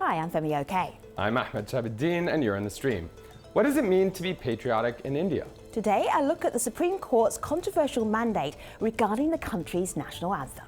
Hi, I'm Femi OK. I'm Ahmed Shabuddin, and you're in the stream. What does it mean to be patriotic in India? Today, I look at the Supreme Court's controversial mandate regarding the country's national anthem.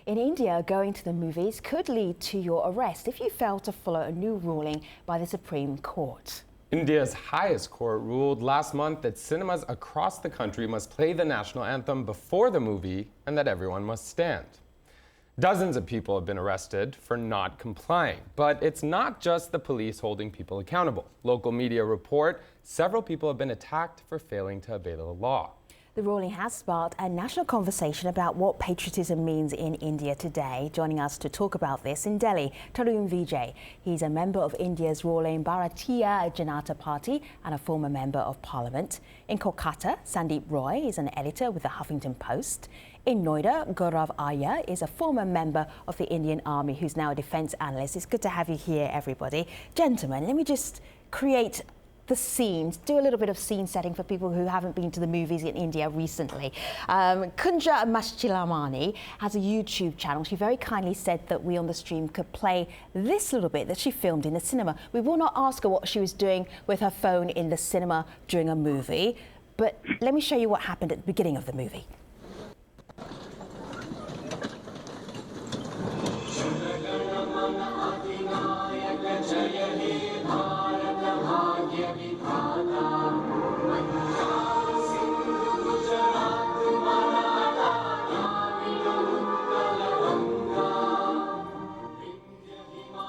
In India, going to the movies could lead to your arrest if you fail to follow a new ruling by the Supreme Court. India's highest court ruled last month that cinemas across the country must play the national anthem before the movie and that everyone must stand. Dozens of people have been arrested for not complying, but it's not just the police holding people accountable. Local media report several people have been attacked for failing to obey the law. The ruling has sparked a national conversation about what patriotism means in India today. Joining us to talk about this in Delhi, Tarun Vijay. He's a member of India's ruling Bharatiya Janata Party and a former member of Parliament. In Kolkata, Sandeep Roy is an editor with the Huffington Post. In Noida, Gaurav Arya is a former member of the Indian Army who's now a defence analyst. It's good to have you here, everybody. Gentlemen, let me just create the scenes, do a little bit of scene setting for people who haven't been to the movies in India recently. Kunja Mashchilamani has a YouTube channel. She very kindly said that we on the stream could play this little bit that she filmed in the cinema. We will not ask her what she was doing with her phone in the cinema during a movie, but let me show you what happened at the beginning of the movie.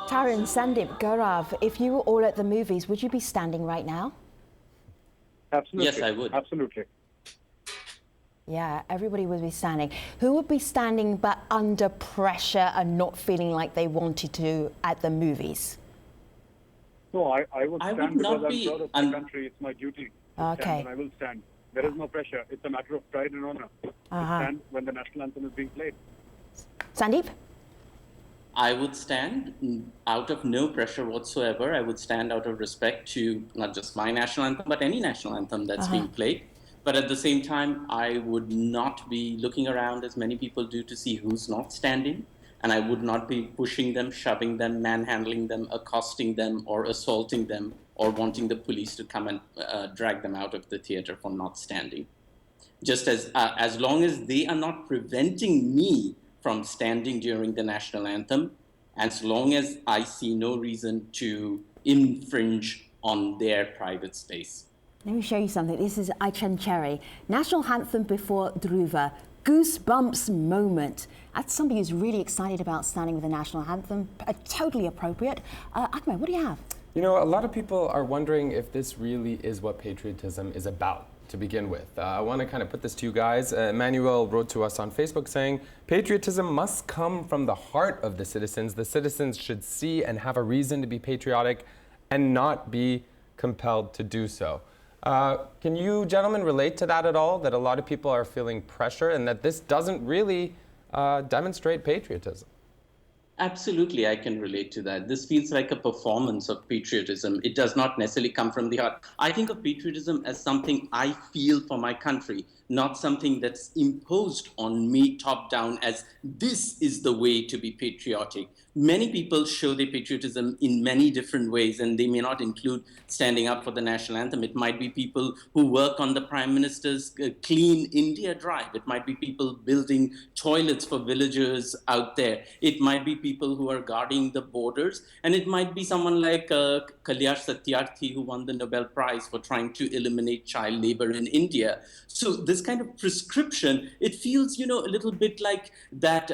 Tarun, Sandeep, Gaurav, if you were all at the movies, would you be standing right now? Absolutely. Yes, I would. Absolutely. Yeah, everybody would be standing. Who would be standing but under pressure and not feeling like they wanted to at the movies? No, I would stand would not because be I'm proud of my country. It's my duty to Okay. stand, and I will stand. There is no pressure. It's a matter of pride and honor to stand when the national anthem is being played. Sandeep? I would stand out of no pressure whatsoever. I would stand out of respect to not just my national anthem, but any national anthem that's being played. But at the same time, I would not be looking around as many people do to see who's not standing. And I would not be pushing them, shoving them, manhandling them, accosting them, or assaulting them, or wanting the police to come and drag them out of the theater for not standing. Just as long as they are not preventing me from standing during the national anthem, as long as I see no reason to infringe on their private space. Let me show you something. This is Aichan Cherry. National anthem before Dhruva. Goosebumps moment. That's somebody who's really excited about standing with the national anthem. Totally appropriate. Ahmed, what do you have? You know, a lot of people are wondering if this really is what patriotism is about to begin with. I want to kind of put this to you guys. Emmanuel wrote to us on Facebook saying, patriotism must come from the heart of the citizens. The citizens should see and have a reason to be patriotic and not be compelled to do so. Can you gentlemen relate to that at all? That a lot of people are feeling pressure and that this doesn't really demonstrate patriotism? Absolutely, I can relate to that. This feels like a performance of patriotism. It does not necessarily come from the heart. I think of patriotism as something I feel for my country, not something that's imposed on me top down as this is the way to be patriotic. Many people show their patriotism in many different ways, and they may not include standing up for the national anthem. It might be people who work on the Prime Minister's Clean India drive. It might be people building toilets for villagers out there. It might be people who are guarding the borders. And it might be someone like Kalyash Satyarthi, who won the Nobel Prize for trying to eliminate child labor in India. So this kind of prescription, it feels, a little bit like that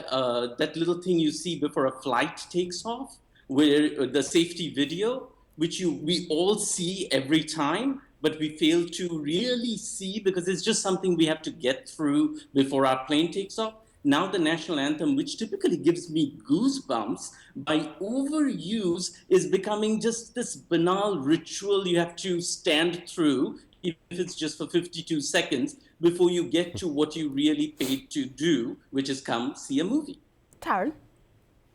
little thing you see before a flight takes off, where the safety video, which we all see every time, but we fail to really see because it's just something we have to get through before our plane takes off. Now the national anthem, which typically gives me goosebumps, by overuse is becoming just this banal ritual you have to stand through, if it's just for 52 seconds, before you get to what you really paid to do, which is come see a movie. Tarun?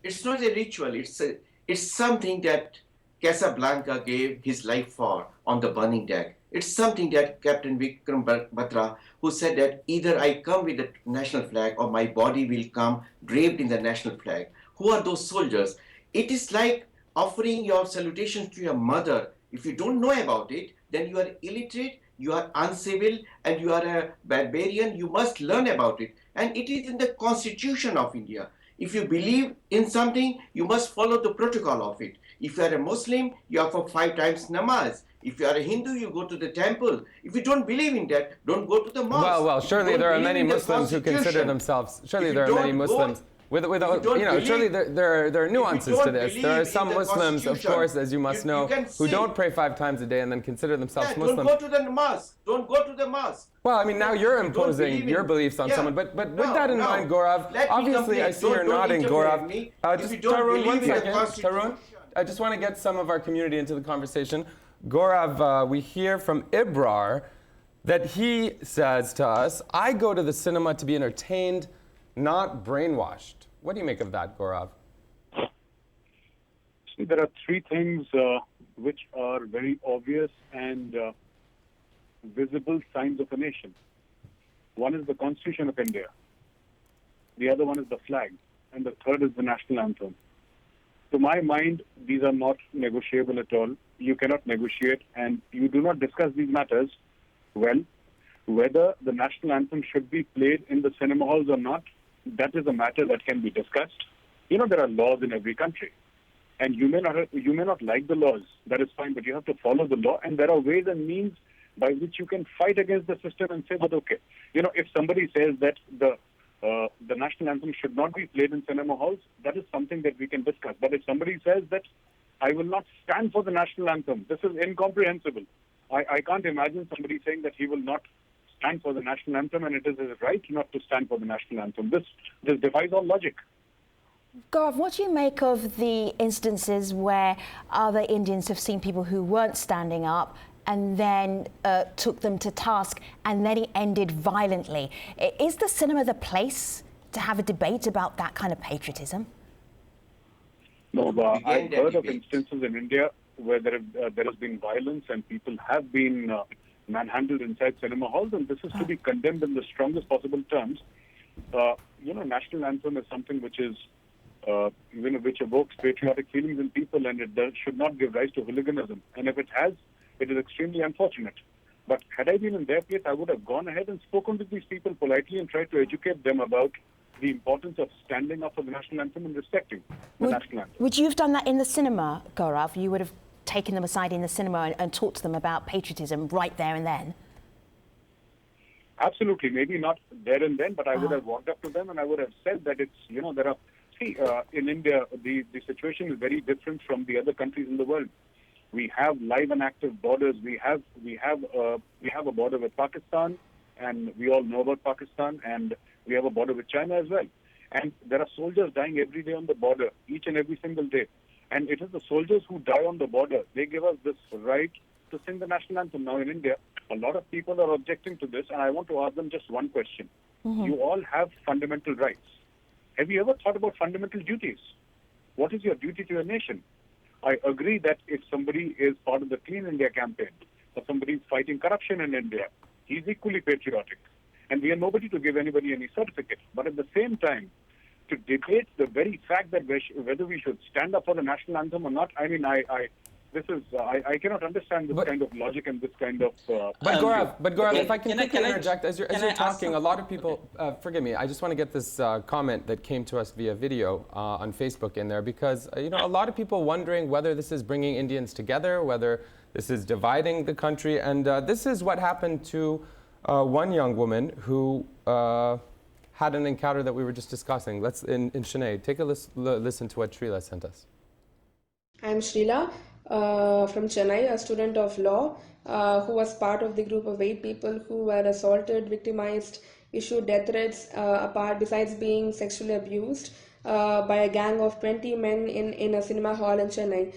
It's not a ritual. It's something that Casablanca gave his life for on the burning deck. It's something that Captain Vikram Batra, who said that either I come with the national flag or my body will come draped in the national flag. Who are those soldiers? It is like offering your salutations to your mother. If you don't know about it, then you are illiterate, you are uncivil, and you are a barbarian. You must learn about it. And it is in the Constitution of India. If you believe in something, you must follow the protocol of it. If you are a Muslim, you are for 5 times namaz. If you are a Hindu, you go to the temple. If you don't believe in that, don't go to the mosque. Well, surely there are many Muslims who consider themselves. Surely there are many Muslims. Surely there are nuances to this. There are some Muslims, of course, as you must know, who don't pray 5 times a day and then consider themselves Muslim. Don't go to the mosque. Don't go to the mosque. Well, I mean, now you're imposing your beliefs on someone. But with that in mind, Gaurav, obviously I see you're nodding, Gaurav. Just Tarun, 1 second. Tarun, I just want to get some of our community into the conversation. Gaurav, we hear from Ibrar that he says to us, I go to the cinema to be entertained, not brainwashed. What do you make of that, Gaurav? See, there are 3 things which are very obvious and visible signs of a nation. One is the Constitution of India. The other one is the flag. And the third is the national anthem. To my mind, these are not negotiable at all. You cannot negotiate, and you do not discuss these matters. Well, whether the national anthem should be played in the cinema halls or not, that is a matter that can be discussed. You know, there are laws in every country, and you may not like the laws. That is fine, but you have to follow the law, and there are ways and means by which you can fight against the system and say, but okay, you know, if somebody says that the national anthem should not be played in cinema halls, that is something that we can discuss. But if somebody says that I will not stand for the national anthem, this is incomprehensible. I can't imagine somebody saying that he will not stand for the national anthem and it is his right not to stand for the national anthem. This defies all logic. Gaurav, what do you make of the instances where other Indians have seen people who weren't standing up and then took them to task, and then it ended violently? Is the cinema the place to have a debate about that kind of patriotism? No, I've heard of instances in India where there has been violence and people have been manhandled inside cinema halls, and this is to be condemned in the strongest possible terms. You know, national anthem is something which is, which evokes patriotic feelings in people, and it should not give rise to hooliganism. And if it has, it is extremely unfortunate. But had I been in their place, I would have gone ahead and spoken with these people politely and tried to educate them about the importance of standing up for the national anthem and respecting the national anthem. Would you have done that in the cinema, Gaurav? You would have taken them aside in the cinema and talked to them about patriotism right there and then? Absolutely. Maybe not there and then, but I would have walked up to them and I would have said that it's, you know, there are, in India, the situation is very different from the other countries in the world. We have live and active borders. We have a border with Pakistan, and we all know about Pakistan, and we have a border with China as well. And there are soldiers dying every day on the border, each and every single day. And it is the soldiers who die on the border. They give us this right to sing the national anthem. Now in India, a lot of people are objecting to this, and I want to ask them just one question. You all have fundamental rights. Have you ever thought about fundamental duties? What is your duty to your nation? I agree that if somebody is part of the Clean India campaign, or somebody is fighting corruption in India, he's equally patriotic. And we are nobody to give anybody any certificate. But at the same time, to debate the very fact that whether we should stand up for the national anthem or not, I mean, I cannot understand this kind of logic and this kind of... But Gaurav, if I can quickly interject, as you're talking, a lot of people, forgive me, I just want to get this comment that came to us via video on Facebook in there, because, you know, a lot of people wondering whether this is bringing Indians together, whether this is dividing the country, and this is what happened to one young woman who had an encounter that we were just discussing. Let's, in Chennai, take a listen to what Srila sent us. I'm Srila. From Chennai, a student of law who was part of the group of 8 people who were assaulted, victimized, issued death threats, besides being sexually abused by a gang of 20 men in a cinema hall in Chennai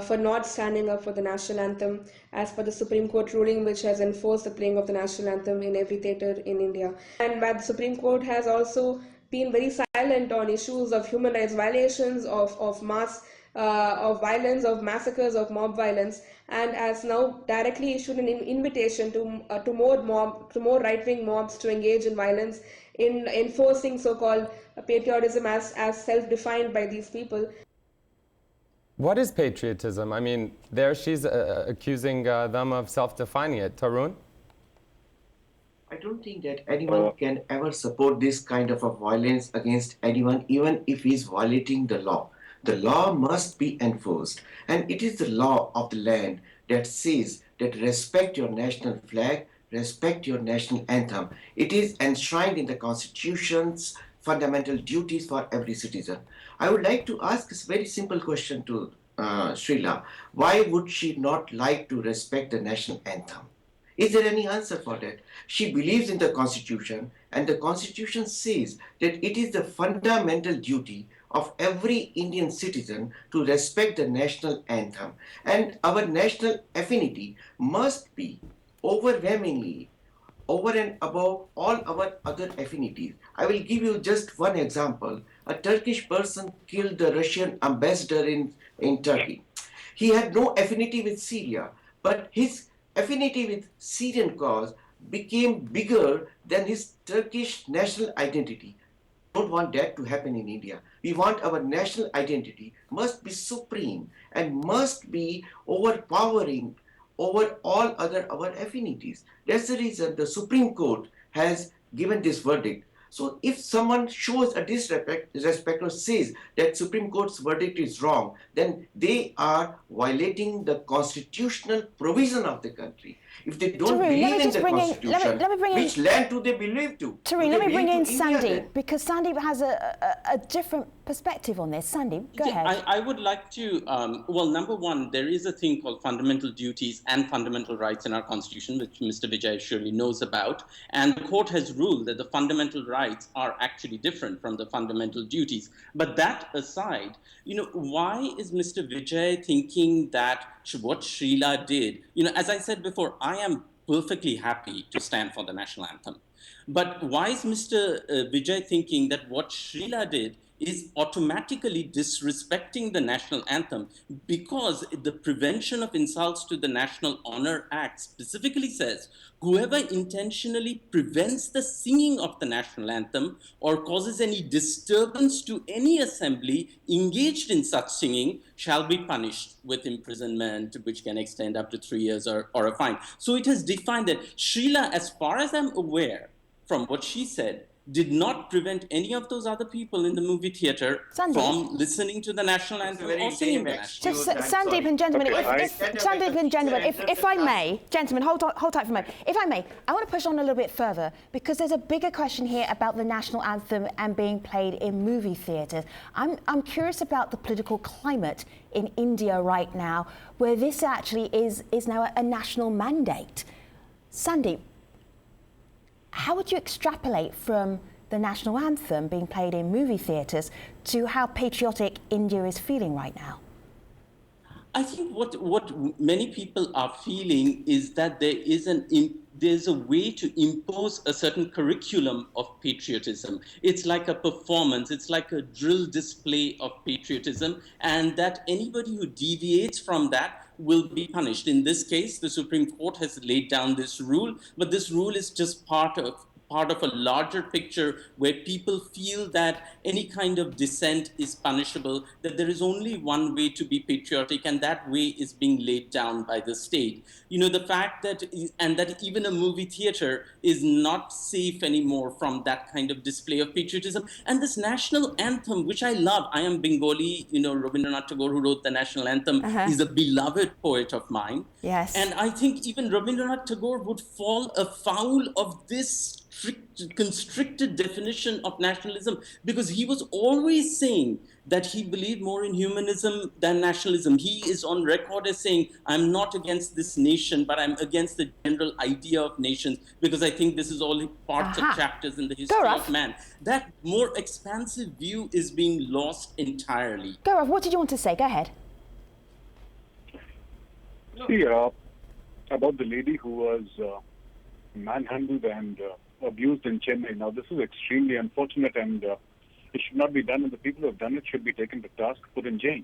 for not standing up for the national anthem as per the Supreme Court ruling, which has enforced the playing of the national anthem in every theatre in India. And the Supreme Court has also been very silent on issues of human rights violations, of mass of violence, of massacres, of mob violence, and has now directly issued an invitation to more right-wing mobs to engage in violence in enforcing so-called patriotism as self-defined by these people. What is patriotism? I mean, there she's accusing them of self-defining it. Tarun? I don't think that anyone can ever support this kind of a violence against anyone, even if he's violating the law. The law must be enforced, and it is the law of the land that says that respect your national flag, respect your national anthem. It is enshrined in the Constitution's fundamental duties for every citizen. I would like to ask a very simple question to Srila. Why would she not like to respect the national anthem? Is there any answer for that? She believes in the Constitution, and the Constitution says that it is the fundamental duty of every Indian citizen to respect the national anthem. And our national affinity must be overwhelmingly over and above all our other affinities. I will give you just one example. A Turkish person killed the Russian ambassador in Turkey. He had no affinity with Syria, but his affinity with Syrian cause became bigger than his Turkish national identity. We don't want that to happen in India. We want our national identity must be supreme and must be overpowering over all other our affinities. That's the reason the Supreme Court has given this verdict. So if someone shows a disrespect or says that Supreme Court's verdict is wrong, then they are violating the constitutional provision of the country. If they don't Tarun, believe in the Constitution, let me bring in, which land do they believe to? Tarun, let me bring in Sandeep, then? because Sandeep has a different perspective on this. Sandeep, go ahead. I would like to, well, number one, there is a thing called fundamental duties and fundamental rights in our Constitution, which Mr. Vijay surely knows about. And the court has ruled that the fundamental rights are actually different from the fundamental duties. But that aside, why is Mr. Vijay thinking that what Srila did, as I said before, I am perfectly happy to stand for the national anthem. But why is Mr. Vijay thinking that what Srila did is automatically disrespecting the national anthem, because the Prevention of Insults to the National Honor Act specifically says whoever intentionally prevents the singing of the national anthem or causes any disturbance to any assembly engaged in such singing shall be punished with imprisonment, which can extend up to 3 years or a fine. So it has defined that Srila, as far as I'm aware from what she said, did not prevent any of those other people in the movie theater from listening to the national anthem or singing the national anthem. Sandeep and gentlemen, if I may, gentlemen, hold tight for a moment. If I may, I want to push on a little bit further, because there's a bigger question here about the national anthem and being played in movie theatres. I'm curious about the political climate in India right now, where this actually is now a national mandate. Sandeep, how would you extrapolate from the national anthem being played in movie theatres to how patriotic India is feeling right now? I think what many people are feeling is that there's a way to impose a certain curriculum of patriotism. It's like a performance, it's like a drill display of patriotism, and that anybody who deviates from that will be punished. In this case, the Supreme Court has laid down this rule, but this rule is just part of a larger picture where people feel that any kind of dissent is punishable, that there is only one way to be patriotic, and that way is being laid down by the state. The fact that even a movie theater is not safe anymore from that kind of display of patriotism. And this national anthem, which I love, I am Bengali, Rabindranath Tagore, who wrote the national anthem, is a beloved poet of mine. Yes. And I think even Rabindranath Tagore would fall afoul of this constricted definition of nationalism, because he was always saying that he believed more in humanism than nationalism. He is on record as saying, I'm not against this nation, but I'm against the general idea of nations, because I think this is all parts of chapters in the history of man. That more expansive view is being lost entirely. Gaurav, what did you want to say? Go ahead. See, about the lady who was manhandled and abused in Chennai. Now, this is extremely unfortunate, and it should not be done, and the people who have done it should be taken to task, put in jail.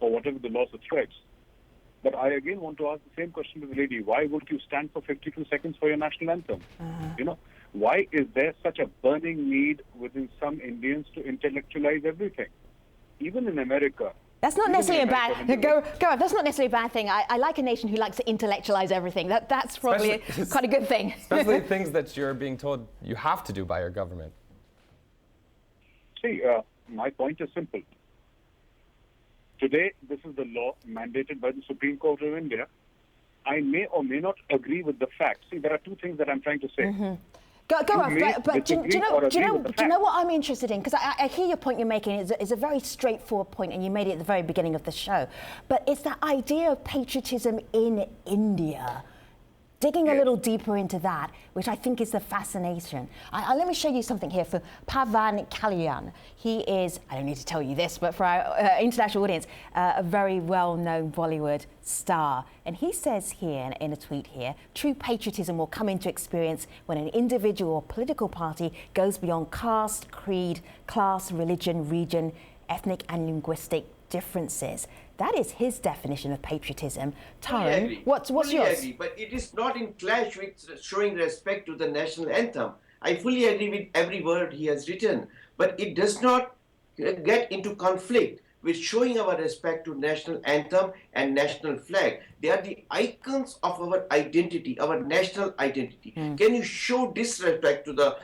or whatever the law subscribes. But I again want to ask the same question to the lady. Why would you stand for 52 seconds for your national anthem? You know, why is there such a burning need within some Indians to intellectualize everything? Even in America. That's not necessarily a bad. Go That's not necessarily a bad thing. I like a nation who likes to intellectualize everything. That's probably quite a good thing. Especially things that you're being told you have to do by your government. See, my point is simple. Today, this is the law mandated by the Supreme Court of India. I may or may not agree with the facts. See, there are two things that I'm trying to say. Go on, but do you know what what I'm interested in? Because I hear your point you're making. It's a very straightforward point, and you made it at the very beginning of the show. But it's that idea of patriotism in India. Digging a little deeper into that, which I think is the fascination. Let me show you something here for Pavan Kalyan. He is, I don't need to tell you this, but for our international audience, a very well-known Bollywood star. And he says here, in a tweet here, true patriotism will come into experience when an individual or political party goes beyond caste, creed, class, religion, region, ethnic and linguistic differences. That is his definition of patriotism. Tarun, what's yours? Agree, but it is not in clash with showing respect to the national anthem. I fully agree with every word he has written, but it does not get into conflict with showing our respect to national anthem and national flag. They are the icons of our identity, our national identity. Can you show disrespect to the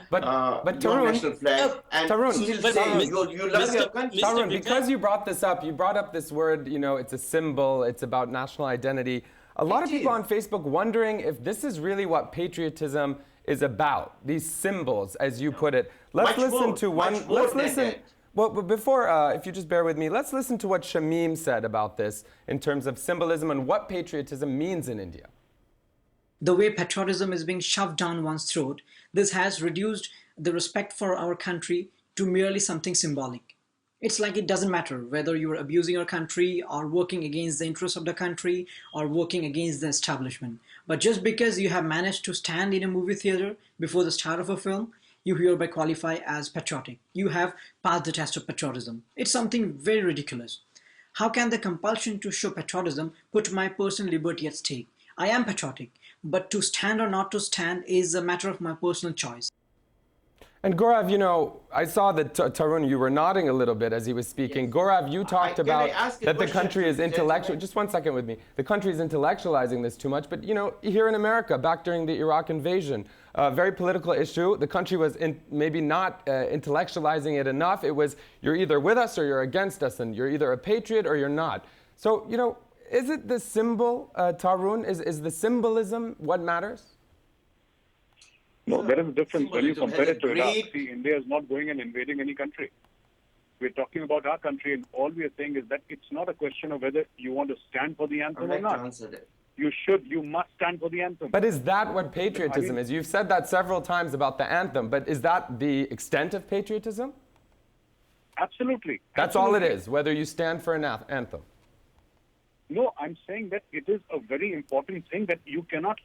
your national flag and still say you love your country? Tarun, because you brought this up, you brought up this word, you know, it's a symbol, it's about national identity. A lot of people on Facebook wondering if this is really what patriotism is about, these symbols, as you put it. Let's listen to one. Let's listen. Well, but before, if you just bear with me, let's listen to what Shamim said about this in terms of symbolism and what patriotism means in India. The way patriotism is being shoved down one's throat, this has reduced the respect for our country to merely something symbolic. It's like it doesn't matter whether you're abusing your country or working against the interests of the country or working against the establishment. But just because you have managed to stand in a movie theater before the start of a film, you hereby qualify as patriotic. You have passed the test of patriotism. It's something very ridiculous. How can the compulsion to show patriotism put my personal liberty at stake? I am patriotic, but to stand or not to stand is a matter of my personal choice. And Gaurav, you know, I saw that Tarun, you were nodding a little bit as he was speaking. Yes. Gaurav, you talked about that the country is intellectual. Just 1 second with me. The country is intellectualizing this too much. But, you know, here in America, back during the Iraq invasion, very political issue. The country was maybe not intellectualizing it enough. It was, you're either with us or you're against us, and you're either a patriot or you're not. So, you know, is it the symbol, Tarun? Is the symbolism what matters? No, there is a difference when you compare it to Iraq. See, India is not going and invading any country. We're talking about our country, and all we are saying is that it's not a question of whether you want to stand for the anthem or not. You must stand for the anthem. But is that what patriotism is? You've said that several times about the anthem, but is that the extent of patriotism? Absolutely. That's all it is, whether you stand for an anthem. No, I'm saying that it is a very important thing that you cannot...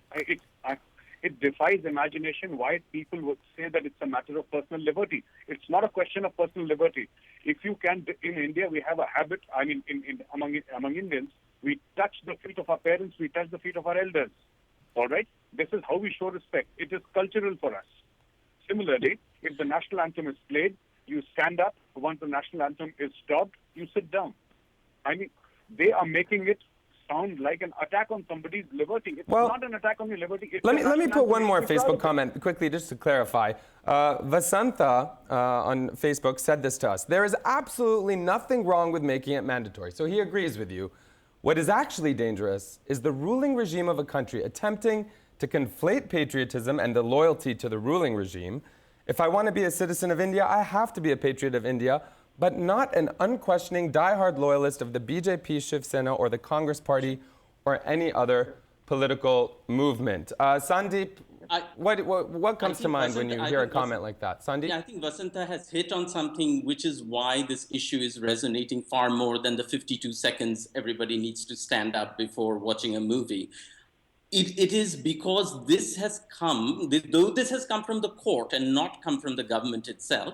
It defies imagination why people would say that it's a matter of personal liberty. It's not a question of personal liberty. If you can, in India, we have a habit, I mean, among Indians, we touch the feet of our parents, we touch the feet of our elders. All right? This is how we show respect. It is cultural for us. Similarly, if the national anthem is played, you stand up. Once the national anthem is stopped, you sit down. I mean, they are making it sound like an attack on somebody's liberty. It's not an attack on your liberty. Let me put one more Facebook comment quickly just to clarify. Vasantha on Facebook said this to us. There is absolutely nothing wrong with making it mandatory. So he agrees with you. What is actually dangerous is the ruling regime of a country attempting to conflate patriotism and the loyalty to the ruling regime. If I want to be a citizen of India, I have to be a patriot of India, but not an unquestioning diehard loyalist of the BJP, Shiv Sena, or the Congress Party, or any other political movement. Sandeep, what comes to mind when you hear a comment like that? Sandeep? Yeah, I think Vasantha has hit on something which is why this issue is resonating far more than the 52 seconds everybody needs to stand up before watching a movie. It is because this has come, though this has come from the court and not come from the government itself,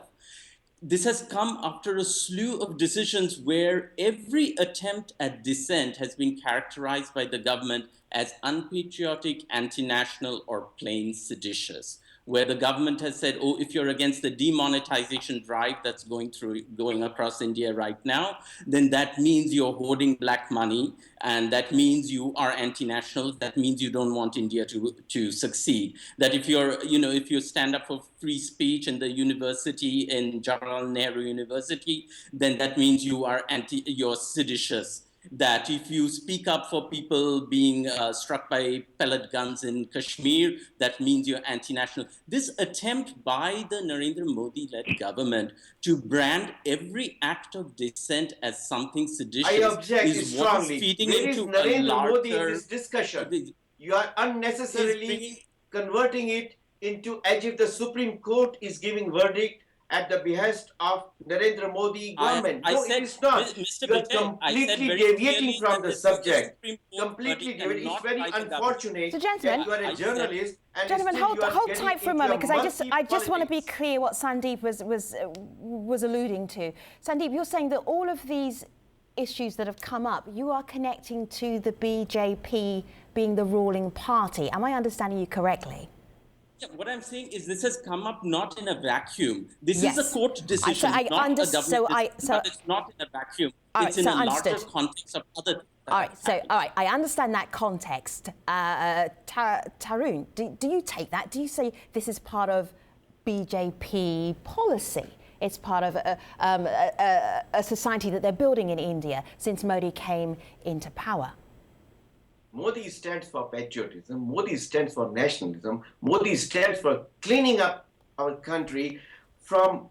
this has come after a slew of decisions where every attempt at dissent has been characterized by the government as unpatriotic, anti-national, or plain seditious. Where the government has said, oh, if you're against the demonetization drive that's going across India right now, then that means you're hoarding black money, and that means you are anti-national. That means you don't want India to succeed. That if if you stand up for free speech in the university, in Jawaharlal Nehru University, then that means you're seditious. That if you speak up for people being struck by pellet guns in Kashmir, that means you're anti-national. This attempt by the Narendra Modi-led government to brand every act of dissent as something seditious I object is what strongly. is feeding Where is into Narendra a larger... Modi in this discussion? You are unnecessarily converting it into as if the Supreme Court is giving verdict at the behest of Narendra Modi government. I No, said, it is not. Mr. You are Vijay, I said completely very deviating clearly from that the this is the subject. Supreme Court Completely verdict and deviating. It's not very by the government. unfortunate So, gentlemen, that you are a journalist and Gentlemen, still hold you are hold getting tight for a into moment, because I just want to be politics. clear what Sandeep was alluding to. Sandeep, you're saying that all of these issues that have come up, you are connecting to the BJP being the ruling party. Am I understanding you correctly? Yeah, what I'm saying is this has come up not in a vacuum. This Yes. is a court decision, not a government decision, but it's not in a vacuum. It's in a larger context of other... All right, I understand that context. Tarun, do you take that? Do you say this is part of BJP policy? It's part of a society that they're building in India since Modi came into power? Modi stands for patriotism, Modi stands for nationalism, Modi stands for cleaning up our country from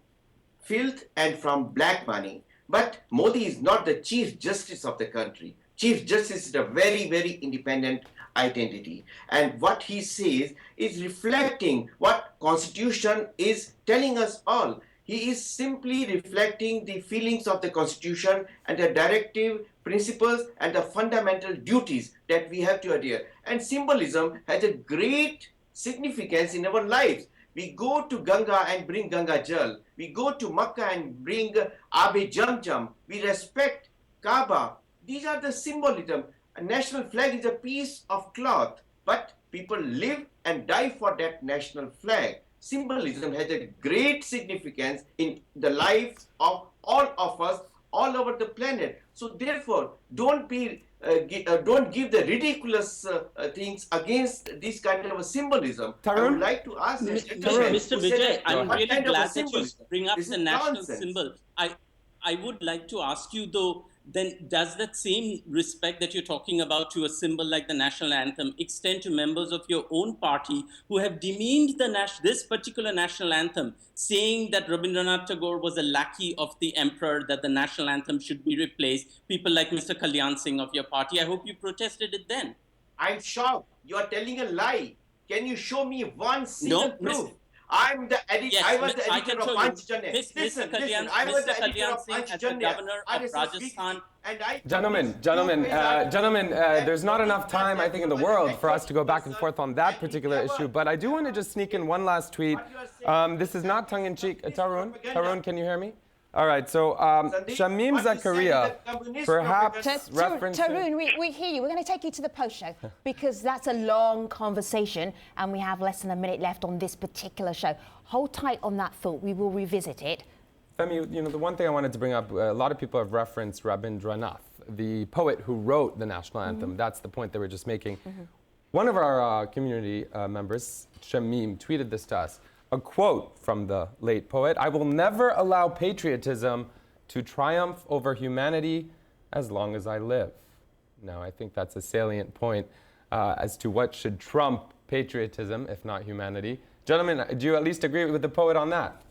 filth and from black money. But Modi is not the Chief Justice of the country. Chief Justice is a very, very independent identity. And what he says is reflecting what Constitution is telling us all. He is simply reflecting the feelings of the Constitution and the directive principles and the fundamental duties that we have to adhere. And symbolism has a great significance in our lives. We go to Ganga and bring Ganga Jal. We go to Makkah and bring Abe Jam Jam. We respect Kaaba. These are the symbolism. A national flag is a piece of cloth, but people live and die for that national flag. Symbolism has a great significance in the lives of all of us all over the planet. So therefore, don't give the ridiculous things against this kind of a symbolism. Tarun? I would like to ask Mr. Vijay, I'm really glad that you bring up This the is national nonsense. symbol. I would like to ask you though, then does that same respect that you're talking about to a symbol like the national anthem extend to members of your own party who have demeaned this particular national anthem, saying that Rabindranath Tagore was a lackey of the emperor, that the national anthem should be replaced? People like Mr. Kalyan Singh of your party, I hope you protested it then. I'm shocked. You are telling a lie. Can you show me one single proof? I'm the editor. Yes, I was the I editor can of show you. Panchjanya. Mr. Kalyan, I was the Mr. editor Kalyan of Singh as the Panchjanya. governor of RSS Rajasthan. weekly, and I Gentlemen, there's not enough time, I think, in the world for us to go back and forth on that particular issue, but I do want to just sneak in one last tweet. This is not tongue-in-cheek. Tarun, can you hear me? All right, so Shamim Zakaria, perhaps referencing... Tarun, we hear you. We're going to take you to the post show because that's a long conversation and we have less than a minute left on this particular show. Hold tight on that thought. We will revisit it. Femi, the one thing I wanted to bring up, a lot of people have referenced Rabindranath, the poet who wrote the national anthem. That's the point they were just making. One of our community members, Shamim, tweeted this to us. A quote from the late poet: "I will never allow patriotism to triumph over humanity as long as I live." Now, I think that's a salient point as to what should trump patriotism, if not humanity. Gentlemen, do you at least agree with the poet on that?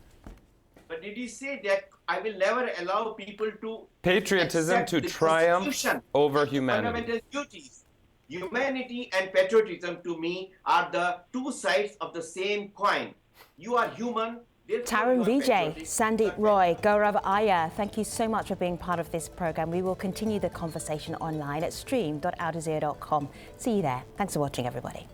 But did he say that I will never allow people to patriotism to triumph over humanity? Fundamental duties. Humanity and patriotism, to me, are the two sides of the same coin. You are human. Tarun Vijay, Sandeep Roy, Gaurav Iyer, thank you so much for being part of this program. We will continue the conversation online at stream.aljazeera.com. See you there. Thanks for watching, everybody.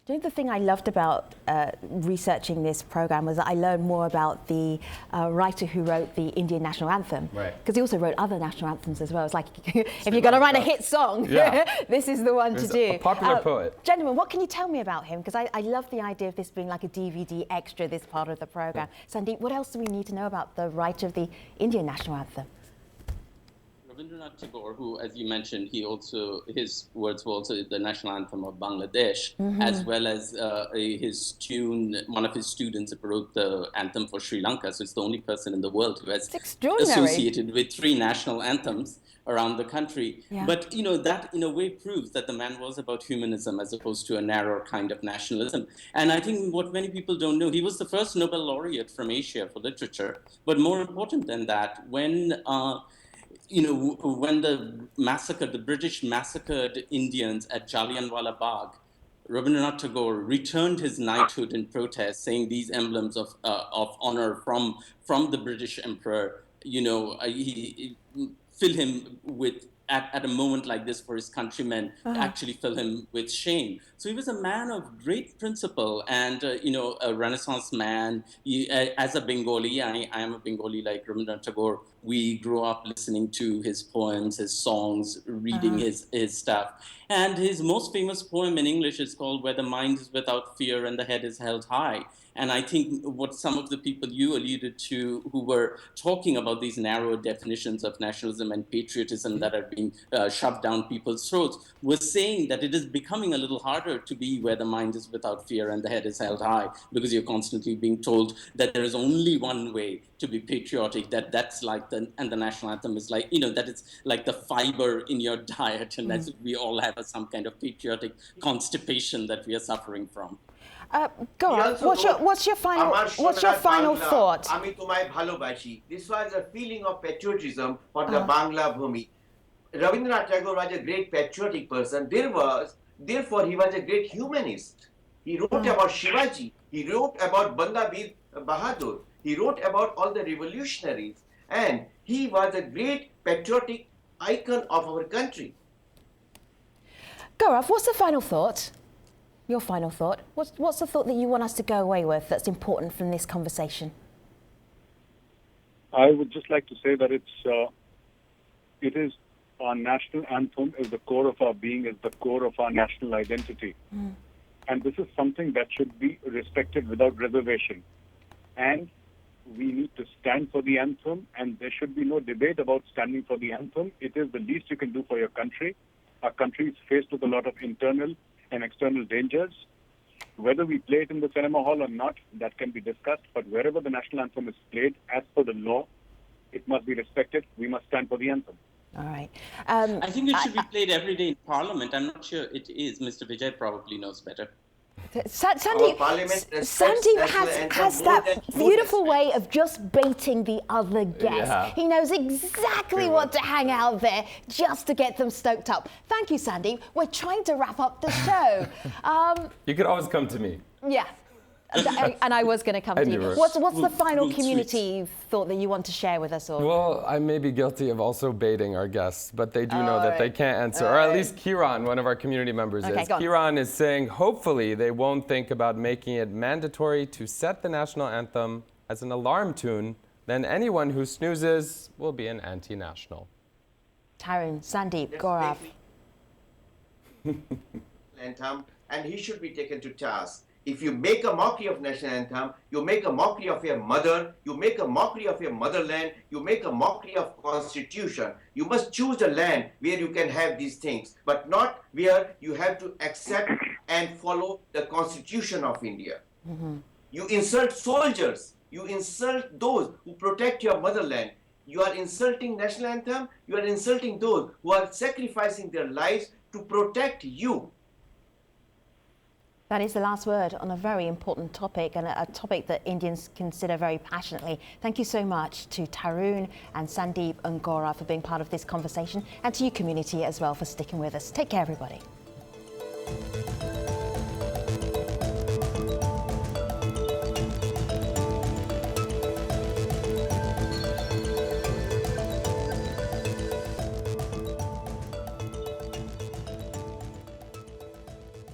You know, the thing I loved about researching this program was that I learned more about the writer who wrote the Indian national anthem. Right. Because he also wrote other national anthems as well. It's like, if you're going to write a hit song, this is the one to do. A popular poet. Gentlemen, what can you tell me about him? Because I love the idea of this being like a DVD extra, this part of the program. Sandeep, what else do we need to know about the writer of the Indian national anthem? Rabindranath Tagore, who, as you mentioned, his words were also the national anthem of Bangladesh, as well as one of his students wrote the anthem for Sri Lanka. So it's the only person in the world who has associated with 3 national anthems around the country. Yeah. But, that in a way proves that the man was about humanism as opposed to a narrow kind of nationalism. And I think what many people don't know, he was the first Nobel laureate from Asia for literature. But more important than that, when the British massacred Indians at Jallianwala Bagh, Rabindranath Tagore returned his knighthood in protest, saying these emblems of honor from the British emperor, he fill him with, at a moment like this for his countrymen, actually fill him with shame. So he was a man of great principle and, a Renaissance man. As a Bengali, I am a Bengali like Rabindranath Tagore. We grew up listening to his poems, his songs, reading his stuff. And his most famous poem in English is called Where the Mind is Without Fear and the Head is Held High. And I think what some of the people you alluded to who were talking about these narrow definitions of nationalism and patriotism that are being shoved down people's throats was saying that it is becoming a little harder to be where the mind is without fear and the head is held high, because you're constantly being told that there is only one way to be patriotic, that's like the national anthem is like, that it's like the fiber in your diet, and that we all have some kind of patriotic constipation that we are suffering from. Go on. What's your final thought? This was a feeling of patriotism for the Bangla Bhumi. Rabindranath Tagore was a great patriotic person. Therefore, he was a great humanist. He wrote about Shivaji. He wrote about Banda Veer Bahadur. He wrote about all the revolutionaries. And he was a great patriotic icon of our country. Gaurav, what's the final thought? Your final thought. What's the thought that you want us to go away with that's important from this conversation? I would just like to say that it is our national anthem is the core of our being, is the core of our national identity. And this is something that should be respected without reservation. And we need to stand for the anthem, and there should be no debate about standing for the anthem. It is the least you can do for your country. Our country is faced with a lot of internal and external dangers. Whether we play it in the cinema hall or not, that can be discussed, but wherever the national anthem is played, as per the law, it must be respected. We must stand for the anthem. All right. I think it should be played every day in Parliament. I'm not sure it is. Mr. Vijay probably knows better. Sandeep has that beautiful way of just baiting the other guest. Yeah. He knows exactly what to hang out there just to get them stoked up. Thank you, Sandeep. We're trying to wrap up the show. You could always come to me. Yeah. And I was going to come to you. What's the final community thought that you want to share with us all? Well, I may be guilty of also baiting our guests, but they do know that they can't answer. Or at least Kiran, one of our community members, is. Kiran is saying, hopefully they won't think about making it mandatory to set the national anthem as an alarm tune. Then anyone who snoozes will be an anti-national. Tarun, Sandeep, Gaurav. Anthem, and he should be taken to task. If you make a mockery of national anthem, you make a mockery of your mother, you make a mockery of your motherland, you make a mockery of constitution. You must choose a land where you can have these things, but not where you have to accept and follow the constitution of India. You insult soldiers, you insult those who protect your motherland. You are insulting national anthem, you are insulting those who are sacrificing their lives to protect you. That is the last word on a very important topic, and a topic that Indians consider very passionately. Thank you so much to Tarun and Sandeep and Gaurav for being part of this conversation, and to you community as well for sticking with us. Take care, everybody.